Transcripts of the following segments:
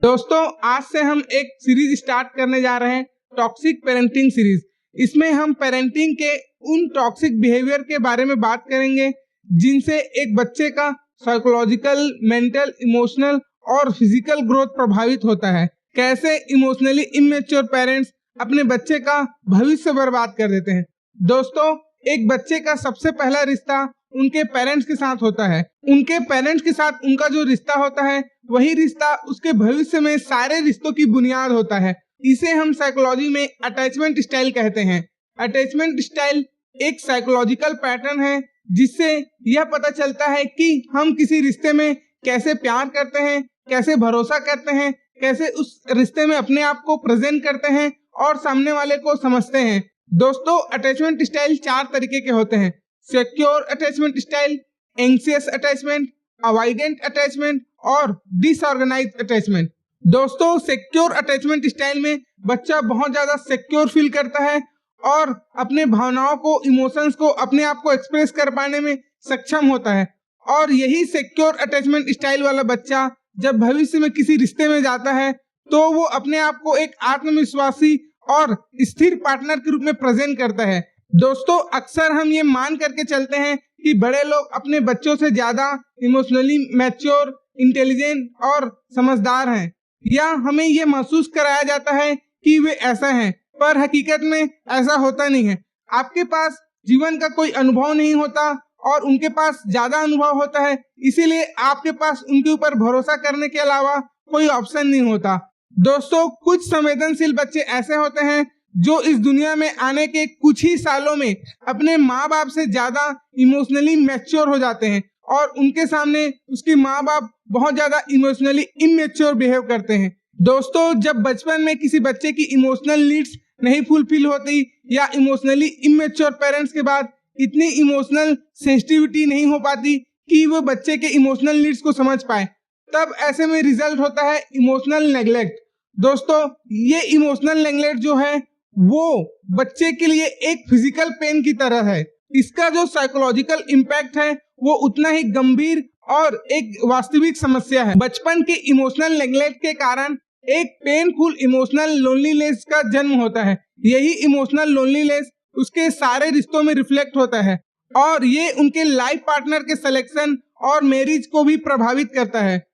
दोस्तों आज से हम एक सीरीज स्टार्ट करने जा रहे हैं, टॉक्सिक पेरेंटिंग सीरीज। इसमें हम पेरेंटिंग के उन टॉक्सिक बिहेवियर के बारे में बात करेंगे जिनसे एक बच्चे का साइकोलॉजिकल, मेंटल, इमोशनल और फिजिकल ग्रोथ प्रभावित होता है। कैसे इमोशनली इमेच्योर पेरेंट्स अपने बच्चे का भविष्य बर्बाद कर देते हैं। दोस्तों एक बच्चे का सबसे पहला रिश्ता उनके पेरेंट्स के साथ होता है। उनके पेरेंट्स के साथ उनका जो रिश्ता होता है वही रिश्ता उसके भविष्य में सारे रिश्तों की बुनियाद होता है। इसे हम साइकोलॉजी में अटैचमेंट स्टाइल कहते हैं। अटैचमेंट स्टाइल एक साइकोलॉजिकल पैटर्न है जिससे यह पता चलता है कि हम किसी रिश्ते में कैसे प्यार करते हैं, कैसे भरोसा करते हैं, कैसे उस रिश्ते में अपने आप को प्रेजेंट करते हैं और सामने वाले को समझते हैं। दोस्तों अटैचमेंट स्टाइल 4 तरीके के होते हैं: secure attachment style, anxious attachment, avoidant attachment और डिसऑर्गेनाइज्ड अटैचमेंट। दोस्तों सिक्योर अटैचमेंट स्टाइल में बच्चा बहुत ज्यादा सिक्योर फील करता है और अपने भावनाओं को, इमोशंस को अपने आप को एक्सप्रेस कर पाने में सक्षम होता है। और यही सिक्योर अटैचमेंट स्टाइल वाला बच्चा जब भविष्य में किसी रिश्ते में जाता है तो वो अपने आप को एक आत्मविश्वासी और स्थिर पार्टनर के रूप में प्रेजेंट करता है। दोस्तों अक्सर हम ये मान करके चलते हैं कि बड़े लोग अपने बच्चों से ज्यादा इमोशनली मैच्योर, इंटेलिजेंट और समझदार हैं, या हमें ये महसूस कराया जाता है कि वे ऐसा हैं, पर हकीकत में ऐसा होता नहीं है। आपके पास जीवन का कोई अनुभव नहीं होता और उनके पास ज्यादा अनुभव होता है, इसीलिए आपके पास उनके ऊपर भरोसा करने के अलावा कोई ऑप्शन नहीं होता। दोस्तों कुछ संवेदनशील बच्चे ऐसे होते हैं जो इस दुनिया में आने के कुछ ही सालों में अपने माँ बाप से ज्यादा इमोशनली मैच्योर हो जाते हैं और उनके सामने उसके माँ बाप बहुत ज्यादा इमोशनली इमेच्योर बिहेव करते हैं। दोस्तों जब बचपन में किसी बच्चे की इमोशनल नीड्स नहीं फुलफिल होती या इमोशनली इमेच्योर पेरेंट्स के बाद इतनी इमोशनल सेंसिटिविटी नहीं हो पाती कि वो बच्चे के इमोशनल नीड्स को समझ पाए, तब ऐसे में रिजल्ट होता है इमोशनल नेग्लेक्ट। दोस्तों ये इमोशनल नेग्लेक्ट जो है वो बच्चे के लिए एक फिजिकल पेन की तरह है। इसका जो साइकोलॉजिकल इम्पैक्ट है वो उतना ही गंभीर और एक वास्तविक समस्या है। बचपन के इमोशनल नेग्लेक्ट के कारण एक पेनफुल इमोशनल लोनलीनेस का जन्म होता है। यही इमोशनल लोनलीनेस उसके सारे रिश्तों में रिफ्लेक्ट होता है और ये उनके लाइफ पार्टनर के सिलेक्शन और मैरिज को भी प्रभावित करता है।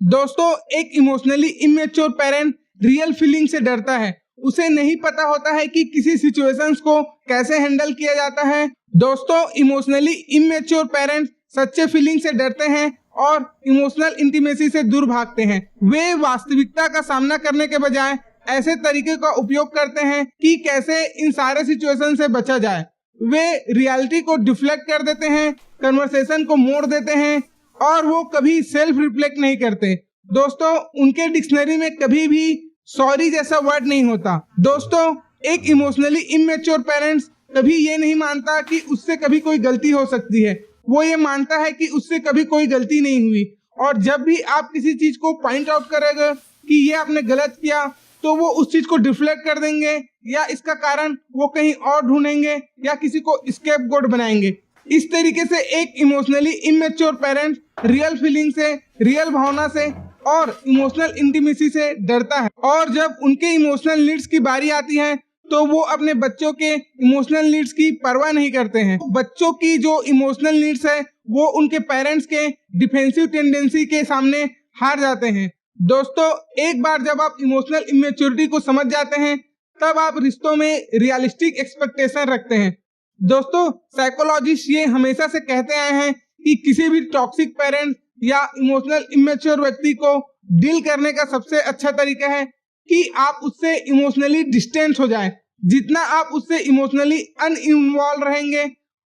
दोस्तों एक emotionally immature parent real feeling से डरता है। उसे नहीं पता होता है कि किसी सिचुएशंस को कैसे हैंडल किया जाता है। दोस्तों इमोशनली इमेच्योर पेरेंट्स सच्चे फीलिंग से डरते हैं और इमोशनल इंटीमेसी से दूर भागते हैं। वे वास्तविकता का सामना करने के बजाय ऐसे तरीके का उपयोग करते हैं कि कैसे इन सारे सिचुएशन से बचा जाए। वे रियलिटी को डिफ्लेक्ट कर देते हैं, कन्वर्सेशन को मोड़ देते हैं और वो कभी सेल्फ रिफ्लेक्ट नहीं करते। दोस्तों उनके डिक्शनरी में कभी भी सॉरी जैसा वर्ड नहीं होता। दोस्तों एक इमोशनली इमेच्योर पेरेंट्स कभी ये नहीं मानता कि उससे कभी कोई गलती हो सकती है, वो ये मानता है कि उससे कभी कोई गलती नहीं हुई। और जब भी आप किसी चीज को पॉइंट आउट करेंगे कि ये आपने गलत किया तो वो उस चीज को डिफ्लेक्ट कर देंगे या इसका कारण वो कहीं और ढूंढेंगे या किसी को स्केपगोट बनाएंगे। इस तरीके से एक emotionally immature parent real feeling से, रियल भावना से और इमोशनल इंटीमेसी से डरता है। और जब उनके इमोशनल नीड्स की बारी आती है तो वो अपने बच्चों के इमोशनल नीड्स की परवाह नहीं करते हैं। बच्चों की जो इमोशनल नीड्स है वो उनके पेरेंट्स के डिफेंसिव टेंडेंसी के सामने हार जाते हैं। दोस्तों एक बार जब आप इमोशनल इमेच्योरिटी को समझ जाते हैं तब आप रिश्तों में रियलिस्टिक एक्सपेक्टेशन रखते हैं। दोस्तों साइकोलॉजिस्ट ये हमेशा से कहते आए हैं कि किसी भी टॉक्सिक पेरेंट या इमोशनल इमेच्योर व्यक्ति को डील करने का सबसे अच्छा तरीका है कि आप उससे इमोशनली डिस्टेंस हो जाएं। जितना आप उससे इमोशनली अनइन्वॉल्व रहेंगे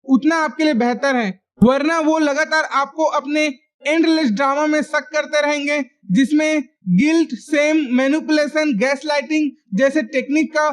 उतना आपके लिए बेहतर है, वरना वो लगातार आपको अपने एंडलेस ड्रामा में शक करते रहेंगे जिसमें गिल्ट, शेम, मैनिपुलेशन, गैसलाइटिंग जैसे टेक्निक का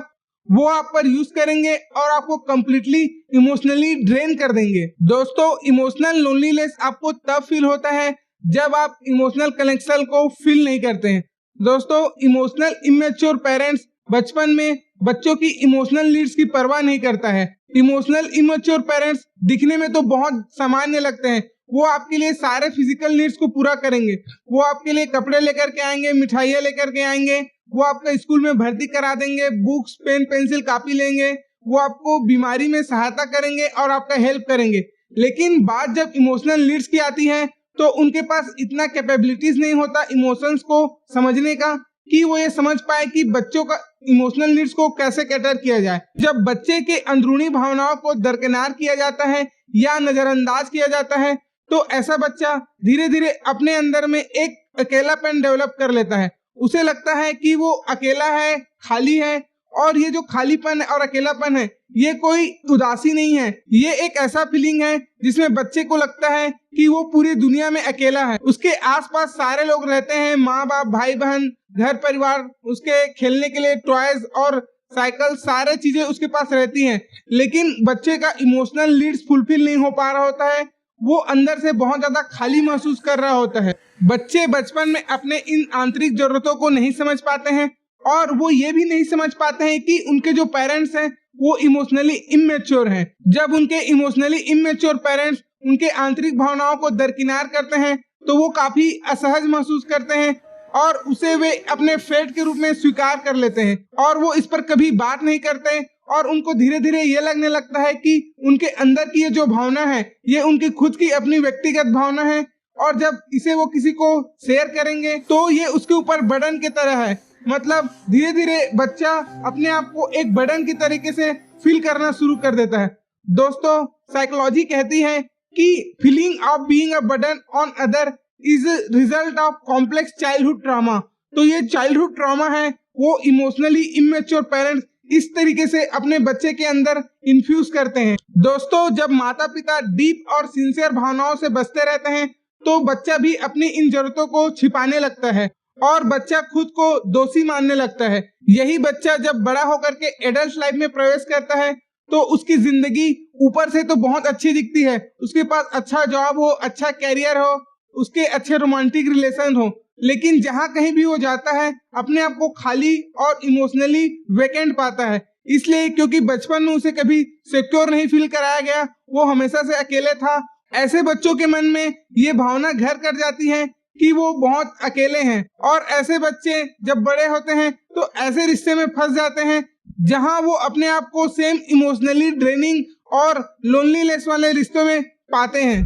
वो आप पर यूज करेंगे और आपको कंप्लीटली इमोशनली ड्रेन कर देंगे। दोस्तों इमोशनल लोनलीनेस आपको तब फील होता है जब आप इमोशनल कनेक्शन को फील नहीं करते हैं। दोस्तों इमोशनल इमेच्योर पेरेंट्स बचपन में बच्चों की इमोशनल नीड्स की परवाह नहीं करता है। इमोशनल इमेच्योर पेरेंट्स दिखने में तो बहुत सामान्य लगते हैं, वो आपके लिए सारे फिजिकल नीड्स को पूरा करेंगे। वो आपके लिए कपड़े लेकर के आएंगे, मिठाइयाँ लेकर के आएंगे, वो आपका स्कूल में भर्ती करा देंगे, बुक्स, पेन, पेंसिल, कॉपी लेंगे, वो आपको बीमारी में सहायता करेंगे और आपका हेल्प करेंगे। लेकिन बात जब इमोशनल नीड्स की आती है तो उनके पास इतना कैपेबिलिटीज नहीं होता इमोशंस को समझने का कि वो ये समझ पाए कि बच्चों का इमोशनल नीड्स को कैसे कैटर किया जाए। जब बच्चे के अंदरूनी भावनाओं को दरकिनार किया जाता है या नजरअंदाज किया जाता है तो ऐसा बच्चा धीरे धीरे अपने अंदर में एक अकेलापन डेवलप कर लेता है। उसे लगता है कि वो अकेला है, खाली है, और ये जो खालीपन और अकेलापन है ये कोई उदासी नहीं है, ये एक ऐसा फीलिंग है जिसमें बच्चे को लगता है कि वो पूरी दुनिया में अकेला है। उसके आसपास सारे लोग रहते हैं, माँ बाप, भाई बहन, घर परिवार, उसके खेलने के लिए टॉयज और साइकिल, सारे चीजें उसके पास रहती हैं, लेकिन बच्चे का इमोशनल नीड्स फुलफिल नहीं हो पा रहा होता है। वो अंदर से बहुत ज्यादा खाली महसूस कर रहा होता है। बच्चे बचपन में अपने इन आंतरिक जरूरतों को नहीं समझ पाते हैं और वो ये भी नहीं समझ पाते हैं कि उनके जो पेरेंट्स हैं वो इमोशनली इमेच्योर हैं। जब उनके इमोशनली इमेच्योर पेरेंट्स उनके आंतरिक भावनाओं को दरकिनार करते हैं तो वो काफी असहज महसूस करते हैं और उसे वे अपने फेट के रूप में स्वीकार कर लेते हैं और वो इस पर कभी बात नहीं करते और उनको धीरे धीरे ये लगने लगता है कि उनके अंदर की ये जो भावना है ये उनकी खुद की अपनी व्यक्तिगत भावना है और जब इसे वो किसी को शेयर करेंगे तो ये उसके ऊपर बर्डन की तरह है। मतलब धीरे धीरे बच्चा अपने आप को एक बर्डन की तरीके से फील करना शुरू कर देता है। दोस्तों, साइकोलॉजी कहती है कि feeling of being a burden on other is result of complex childhood trauma. तो ये चाइल्डहुड ट्रॉमा है, वो इमोशनली इमेच्योर पेरेंट्स इस तरीके से अपने बच्चे के अंदर इन्फ्यूज करते हैं। दोस्तों, जब माता पिता डीप और सिंसियर भावनाओं से बचते रहते हैं तो बच्चा भी अपनी इन जरूरतों को छिपाने लगता है और बच्चा खुद को दोषी मानने लगता है। यही बच्चा जब बड़ा होकर के एडल्ट लाइफ में प्रवेश करता है तो उसकी जिंदगी ऊपर से तो बहुत अच्छी दिखती है, उसके पास अच्छा जॉब हो, अच्छा कैरियर हो, उसके अच्छे रोमांटिक रिलेशन हो, लेकिन जहाँ कहीं भी वो जाता है अपने आप को खाली और इमोशनली वेकेंट पाता है। इसलिए क्योंकि बचपन में उसे कभी सिक्योर नहीं फील कराया गया, वो हमेशा से अकेले था। ऐसे बच्चों के मन में ये भावना घर कर जाती है कि वो बहुत अकेले हैं और ऐसे बच्चे जब बड़े होते हैं तो ऐसे रिश्ते में फंस जाते हैं जहां वो अपने आप को सेम इमोशनली ड्रेनिंग और लोनलीनेस वाले रिश्तों में पाते हैं।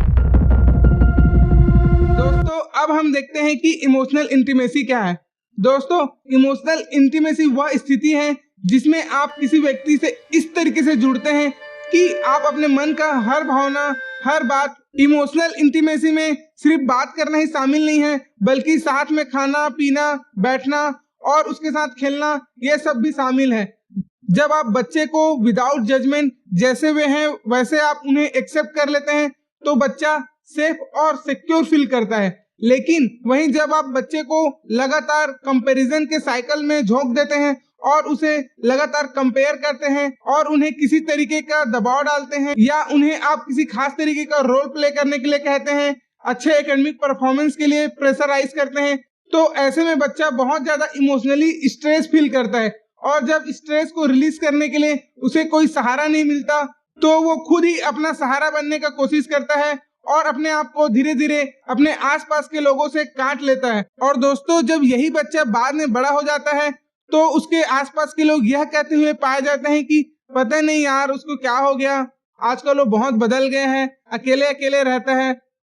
दोस्तों, अब हम देखते हैं कि इमोशनल इंटीमेसी क्या है। दोस्तों, इमोशनल इंटीमेसी वह स्थिति है जिसमें आप किसी व्यक्ति से इस तरीके से जुड़ते हैं कि आप अपने मन का हर भावना, हर बात, इमोशनल इंटीमेसी में सिर्फ बात करना ही शामिल नहीं है बल्कि साथ में खाना पीना, बैठना और उसके साथ खेलना, ये सब भी शामिल है। जब आप बच्चे को विदाउट जजमेंट जैसे वे हैं वैसे आप उन्हें एक्सेप्ट कर लेते हैं तो बच्चा सेफ और सिक्योर फील करता है। लेकिन वहीं जब आप बच्चे को लगातार कंपैरिजन के साइकिल में झोंक देते हैं और उसे लगातार कंपेयर करते हैं और उन्हें किसी तरीके का दबाव डालते हैं या उन्हें आप किसी खास तरीके का रोल प्ले करने के लिए कहते हैं, अच्छे एकेडमिक परफॉर्मेंस के लिए प्रेशराइज करते हैं, तो ऐसे में बच्चा बहुत ज्यादा इमोशनली स्ट्रेस फील करता है और जब स्ट्रेस को रिलीज करने के लिए उसे कोई सहारा नहीं मिलता तो वो खुद ही अपना सहारा बनने का कोशिश करता है और अपने आप को धीरे धीरे अपने आसपास के लोगों से काट लेता है। और दोस्तों, जब यही बच्चा बाद में बड़ा हो जाता है तो उसके आसपास के लोग यह कहते हुए पाए जाते हैं कि पता नहीं यार उसको क्या हो गया, आजकल वो बहुत बदल गए हैं, अकेले अकेले रहता है।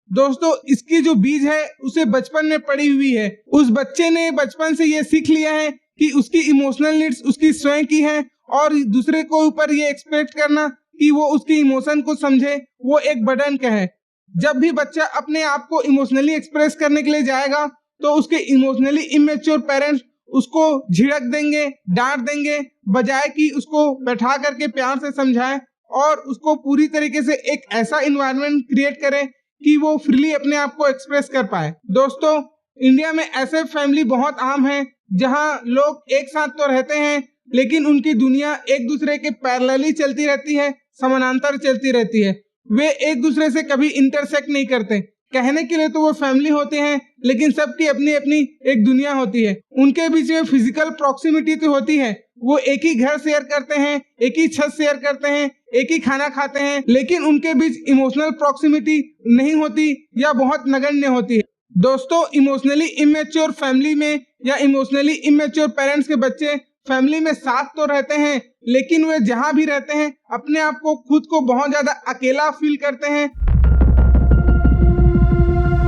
दोस्तों, इसकी जो बीज है उसे बचपन में पड़ी हुई है। उस बच्चे ने बचपन से ये सीख लिया है कि उसकी इमोशनल नीड्स उसकी स्वयं की हैं और दूसरे को ऊपर ये एक्सपेक्ट करना कि वो उसकी इमोशन को समझे, वो एक बर्डन का है। जब भी बच्चा अपने आप को इमोशनली एक्सप्रेस करने के लिए जाएगा तो उसके इमोशनली इमेच्योर पेरेंट्स उसको झिड़क देंगे, डांट देंगे, बजाय कि उसको बैठा करके प्यार से समझाएं और उसको पूरी तरीके से एक ऐसा इन्वायरमेंट क्रिएट करें कि वो फ्रीली अपने आप को एक्सप्रेस कर पाए। दोस्तों, इंडिया में ऐसे फैमिली बहुत आम है जहां लोग एक साथ तो रहते हैं लेकिन उनकी दुनिया एक दूसरे के पैरेलली चलती रहती है, समानांतर चलती रहती है। वे एक दूसरे से कभी इंटरसेक्ट नहीं करते। कहने के लिए तो वो फैमिली होते हैं लेकिन सबकी अपनी अपनी एक दुनिया होती है। उनके बीच में फिजिकल प्रॉक्सिमिटी तो होती है वो एक ही घर शेयर करते हैं, एक ही छत शेयर करते हैं, एक ही खाना खाते हैं, लेकिन उनके बीच इमोशनल प्रॉक्सिमिटी नहीं होती या बहुत नगण्य होती है। दोस्तों, इमोशनली इमेच्योर फैमिली में या इमोशनली इमेच्योर पेरेंट्स के बच्चे फैमिली में साथ तो रहते हैं, लेकिन वे जहां भी रहते हैं अपने आप को खुद को बहुत ज्यादा अकेला फील करते हैं।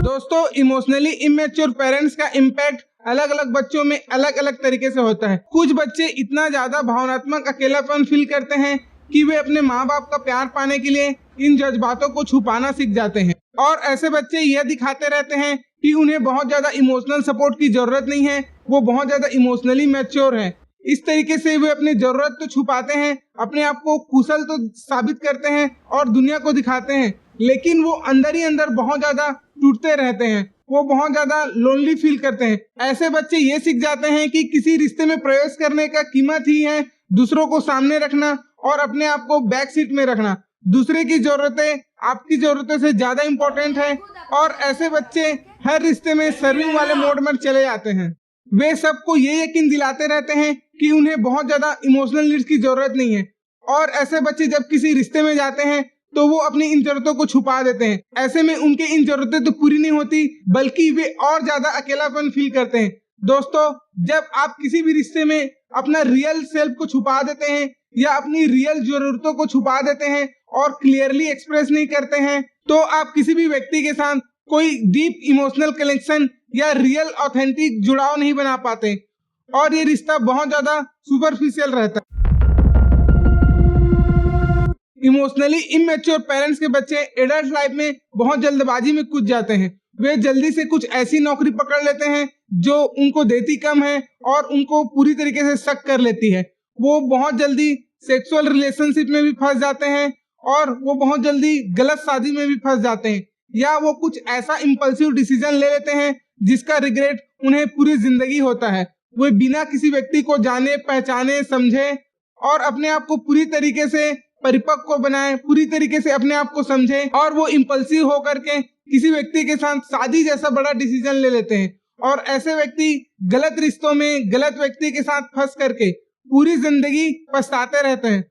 दोस्तों, इमोशनली इमेच्योर पेरेंट्स का इम्पैक्ट अलग अलग बच्चों में अलग अलग तरीके से होता है। कुछ बच्चे इतना ज्यादा भावनात्मक अकेलापन फील करते हैं कि वे अपने माँ बाप का प्यार पाने के लिए इन जज्बातों को छुपाना सीख जाते हैं, और ऐसे बच्चे यह दिखाते रहते हैं कि उन्हें बहुत ज्यादा इमोशनल सपोर्ट की जरूरत नहीं है, वो बहुत ज्यादा इमोशनली मैच्योर है। इस तरीके से वे अपनी जरूरत तो छुपाते हैं, अपने आप को कुशल तो साबित करते हैं और दुनिया को दिखाते हैं, लेकिन वो अंदर ही अंदर बहुत ज्यादा टूटते रहते हैं, वो बहुत ज्यादा लोनली फील करते हैं। ऐसे बच्चे ये सीख जाते हैं कि किसी रिश्ते में प्रवेश करने का कीमत ही है दूसरों को सामने रखना और अपने आप को बैक सीट में रखना। दूसरे की जरूरतें आपकी जरूरतों से ज्यादा इम्पोर्टेंट है, और ऐसे बच्चे हर रिश्ते में सर्विंग वाले मोड में चले जाते हैं। वे सबको ये यकीन दिलाते रहते हैं कि उन्हें बहुत ज्यादा इमोशनल नीड्स की जरूरत नहीं है, और ऐसे बच्चे जब किसी रिश्ते में जाते हैं तो वो अपनी इन जरूरतों को छुपा देते हैं। ऐसे में उनके इन जरूरतें तो पूरी नहीं होती, बल्कि वे और ज्यादा अकेलापन फील करते हैं। दोस्तों, जब आप किसी भी रिश्ते में अपना रियल सेल्फ को छुपा देते हैं या अपनी रियल जरूरतों को छुपा देते हैं और क्लियरली एक्सप्रेस नहीं करते हैं, तो आप किसी भी व्यक्ति के साथ कोई डीप इमोशनल कनेक्शन या रियल ऑथेंटिक जुड़ाव नहीं बना पाते, और ये रिश्ता बहुत ज्यादा सुपरफिशियल रहता है। इमोशनली इमेच्योर पेरेंट्स के बच्चे एडल्ट लाइफ में बहुत जल्दबाजी में कूद जाते हैं। वे जल्दी से कुछ ऐसी नौकरी पकड़ लेते हैं जो उनको देती कम है और उनको पूरी तरीके से शक कर लेती है। वो बहुत जल्दी सेक्सुअल रिलेशनशिप में भी फंस जाते हैं, और वो बहुत जल्दी गलत शादी में भी फंस जाते हैं, या वो कुछ ऐसा इम्पल्सिव डिसीजन ले लेते हैं जिसका रिग्रेट उन्हें पूरी जिंदगी होता है। वे बिना किसी व्यक्ति को जाने, पहचाने, समझे और अपने आप को पूरी तरीके से परिपक्व बनाए, पूरी तरीके से अपने आप को समझे, और वो इम्पल्सिव होकर के किसी व्यक्ति के साथ शादी जैसा बड़ा डिसीजन ले लेते हैं। और ऐसे व्यक्ति गलत रिश्तों में गलत व्यक्ति के साथ फंस करके पूरी जिंदगी पछताते रहते हैं।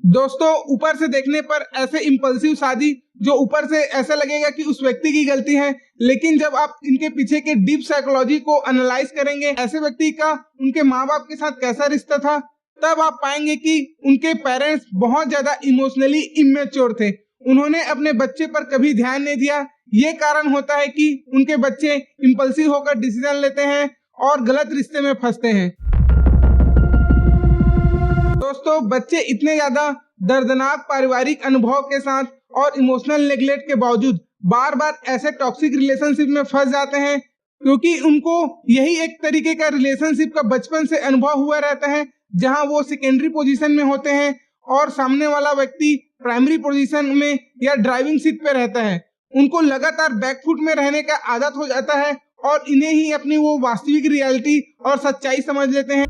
दोस्तों, ऊपर से देखने पर ऐसे इम्पल्सिव शादी जो ऊपर से ऐसा लगेगा कि उस व्यक्ति की गलती है, लेकिन जब आप इनके पीछे के डीप साइकोलॉजी को एनालाइज करेंगे, ऐसे व्यक्ति का उनके माँ बाप के साथ कैसा रिश्ता था, तब आप पाएंगे कि उनके पेरेंट्स बहुत ज्यादा इमोशनली इमेच्योर थे। उन्होंने अपने बच्चे पर कभी ध्यान नहीं दिया। ये कारण होता है कि उनके बच्चे इम्पल्सिव होकर डिसीजन लेते हैं और गलत रिश्ते में फंसते हैं। दोस्तों, बच्चे इतने ज्यादा दर्दनाक पारिवारिक अनुभव के साथ और इमोशनल नेग्लेक्ट के बावजूद बार बार ऐसे टॉक्सिक रिलेशनशिप में फंस जाते हैं, क्योंकि उनको यही एक तरीके का रिलेशनशिप का बचपन से अनुभव हुआ रहता है, जहां वो सेकेंडरी पोजीशन में होते हैं और सामने वाला व्यक्ति प्राइमरी पोजीशन में या ड्राइविंग सीट पे रहता है। उनको लगातार बैकफुट में रहने का आदत हो जाता है और इन्हें ही अपनी वो वास्तविक रियलिटी और सच्चाई समझ लेते हैं।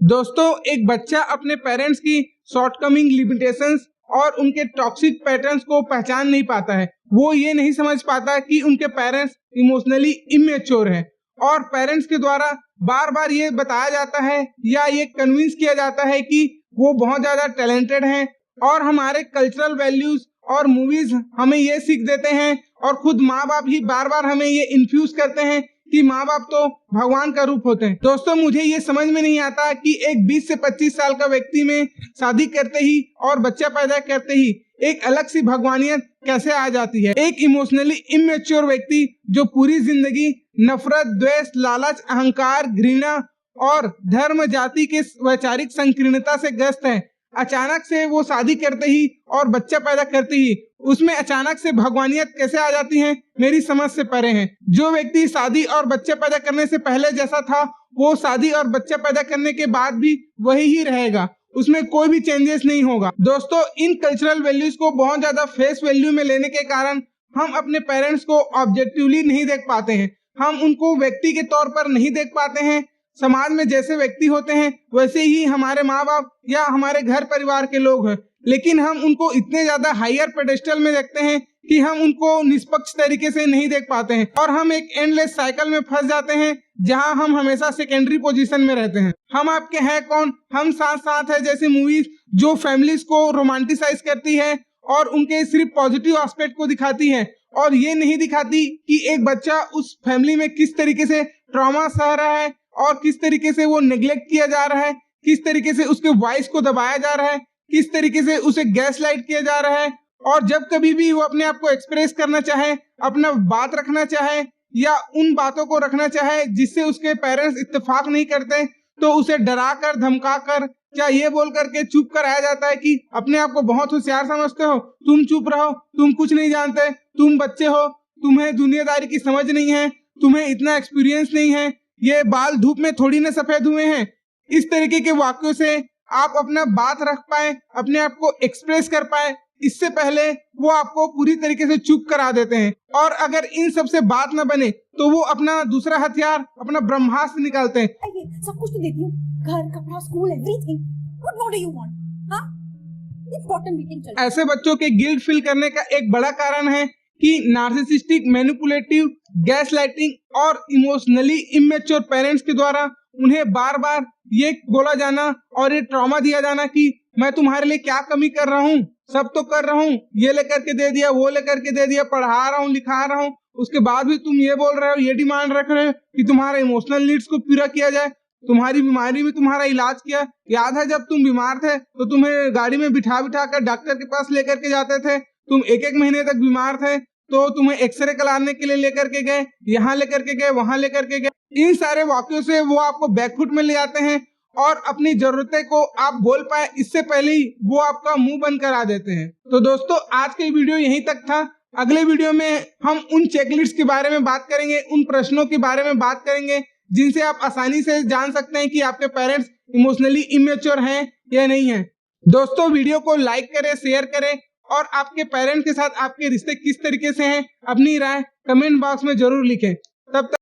दोस्तों, एक बच्चा अपने पेरेंट्स की शॉर्टकमिंग, लिमिटेशंस और उनके टॉक्सिक पैटर्न्स को पहचान नहीं पाता है। वो ये नहीं समझ पाता कि उनके पेरेंट्स इमोशनली इमेच्योर हैं, और पेरेंट्स के द्वारा बार बार ये बताया जाता है या ये कन्विंस किया जाता है कि वो बहुत ज्यादा टैलेंटेड हैं, और हमारे कल्चरल वैल्यूज और मूवीज हमें ये सीख देते हैं, और खुद माँ बाप ही बार बार हमें ये इन्फ्यूज करते हैं कि माँ बाप तो भगवान का रूप होते हैं। दोस्तों, मुझे ये समझ में नहीं आता कि एक 20 से 25 साल का व्यक्ति में शादी करते ही और बच्चा पैदा करते ही एक अलग सी भगवानियत कैसे आ जाती है। एक इमोशनली इमेच्योर व्यक्ति जो पूरी जिंदगी नफरत, द्वेष, लालच, अहंकार, घृणा और धर्म, जाति के वैचारिक संकीर्णता से ग्रस्त है, अचानक से वो शादी करते ही और बच्चा पैदा करते ही उसमें अचानक से भगवानियत कैसे आ जाती है, मेरी समझ से परे है। जो व्यक्ति शादी और बच्चा पैदा करने से पहले जैसा था, वो शादी और बच्चा पैदा करने के बाद भी वही ही रहेगा, उसमें कोई भी चेंजेस नहीं होगा। दोस्तों, इन कल्चरल वैल्यूज को बहुत ज्यादा फेस वैल्यू में लेने के कारण हम अपने पेरेंट्स को ऑब्जेक्टिवली नहीं देख पाते हैं, हम उनको व्यक्ति के तौर पर नहीं देख पाते हैं। समाज में जैसे व्यक्ति होते हैं वैसे ही हमारे माँ बाप या हमारे घर परिवार के लोग हैं, लेकिन हम उनको इतने ज्यादा हायर पेडेस्टल में देखते हैं कि हम उनको निष्पक्ष तरीके से नहीं देख पाते हैं और हम एक एंडलेस साइकिल में फंस जाते हैं जहां हम हमेशा सेकेंडरी पोजीशन में रहते हैं। हम आपके हैं कौन, हम साथ साथ है जैसी मूवीज जो फैमिलीज को रोमांटिसाइज करती है और उनके सिर्फ पॉजिटिव एस्पेक्ट को दिखाती है और ये नहीं दिखाती कि एक बच्चा उस फैमिली में किस तरीके से ट्रॉमा सह रहा है और किस तरीके से वो नेग्लेक्ट किया जा रहा है, किस तरीके से उसके वॉइस को दबाया जा रहा है, किस तरीके से उसे गैस लाइट किया जा रहा है। और जब कभी भी वो अपने आप को एक्सप्रेस करना चाहे, अपना बात रखना चाहे या उन बातों को रखना चाहे जिससे उसके पेरेंट्स इत्तेफाक नहीं करते, तो उसे डरा कर धमका कर क्या ये बोल करके चुप कराया जाता है कि अपने आप को बहुत होशियार समझते हो, तुम चुप रहो, तुम कुछ नहीं जानते, तुम बच्चे हो, तुम्हें दुनियादारी की समझ नहीं है, तुम्हें इतना एक्सपीरियंस नहीं है, ये बाल धूप में थोड़ी ना सफेद हुए हैं। इस तरीके के वाक्यों से आप अपना बात रख पाए, अपने आप को एक्सप्रेस कर पाए, इससे पहले वो आपको पूरी तरीके से चुप करा देते हैं। और अगर इन सब से बात न बने तो वो अपना दूसरा हथियार, अपना ब्रह्मास्त्र निकालते हैं। सब कुछ तो देती हूँ, घर, कपड़ा, school, everything. What more do you want? हां, इंपॉर्टेंट मीटिंग चल रही है। ऐसे बच्चों के गिल्ट फील करने का एक बड़ा कारण है कि नार्सिसिस्टिक, मैनिपुलेटिव, गैस लाइटिंग और इमोशनली इमेच्योर पेरेंट्स के द्वारा उन्हें बार बार ये बोला जाना और ये ट्रॉमा दिया जाना कि मैं तुम्हारे लिए क्या कमी कर रहा हूँ, सब तो कर रहा हूँ, ये लेकर के दे दिया, वो लेकर के दे दिया, पढ़ा रहा हूँ, लिखा रहा हूँ, उसके बाद भी तुम ये बोल रहे हो, ये डिमांड रख रहे हो कि तुम्हारे इमोशनल नीड्स को पूरा किया जाए, तुम्हारी बीमारी में तुम्हारा इलाज किया। याद है जब तुम बीमार थे तो तुम्हें गाड़ी में बिठा बिठा कर डॉक्टर के पास लेकर के जाते थे, तुम एक एक महीने तक बीमार थे तो तुम्हें एक्सरे कराने के लिए लेकर के गए, यहाँ लेकर के गए, वहां लेकर के गए। इन सारे वाक्यों से वो आपको बैकफुट में ले आते हैं और अपनी जरूरतें को आप बोल पाए इससे पहले ही वो आपका मुंह बंद करा देते हैं। तो दोस्तों आज के वीडियो यहीं तक था। अगले वीडियो में हम उन चेकलिस्ट के बारे में बात करेंगे, उन प्रश्नों के बारे में बात करेंगे जिनसे आप आसानी से जान सकते हैं कि आपके पेरेंट्स इमोशनली इमेच्योर हैं या नहीं है। दोस्तों वीडियो को लाइक करें, शेयर करें और आपके पेरेंट्स के साथ आपके रिश्ते किस तरीके से हैं अपनी राय कमेंट बॉक्स में जरूर लिखें। तब तक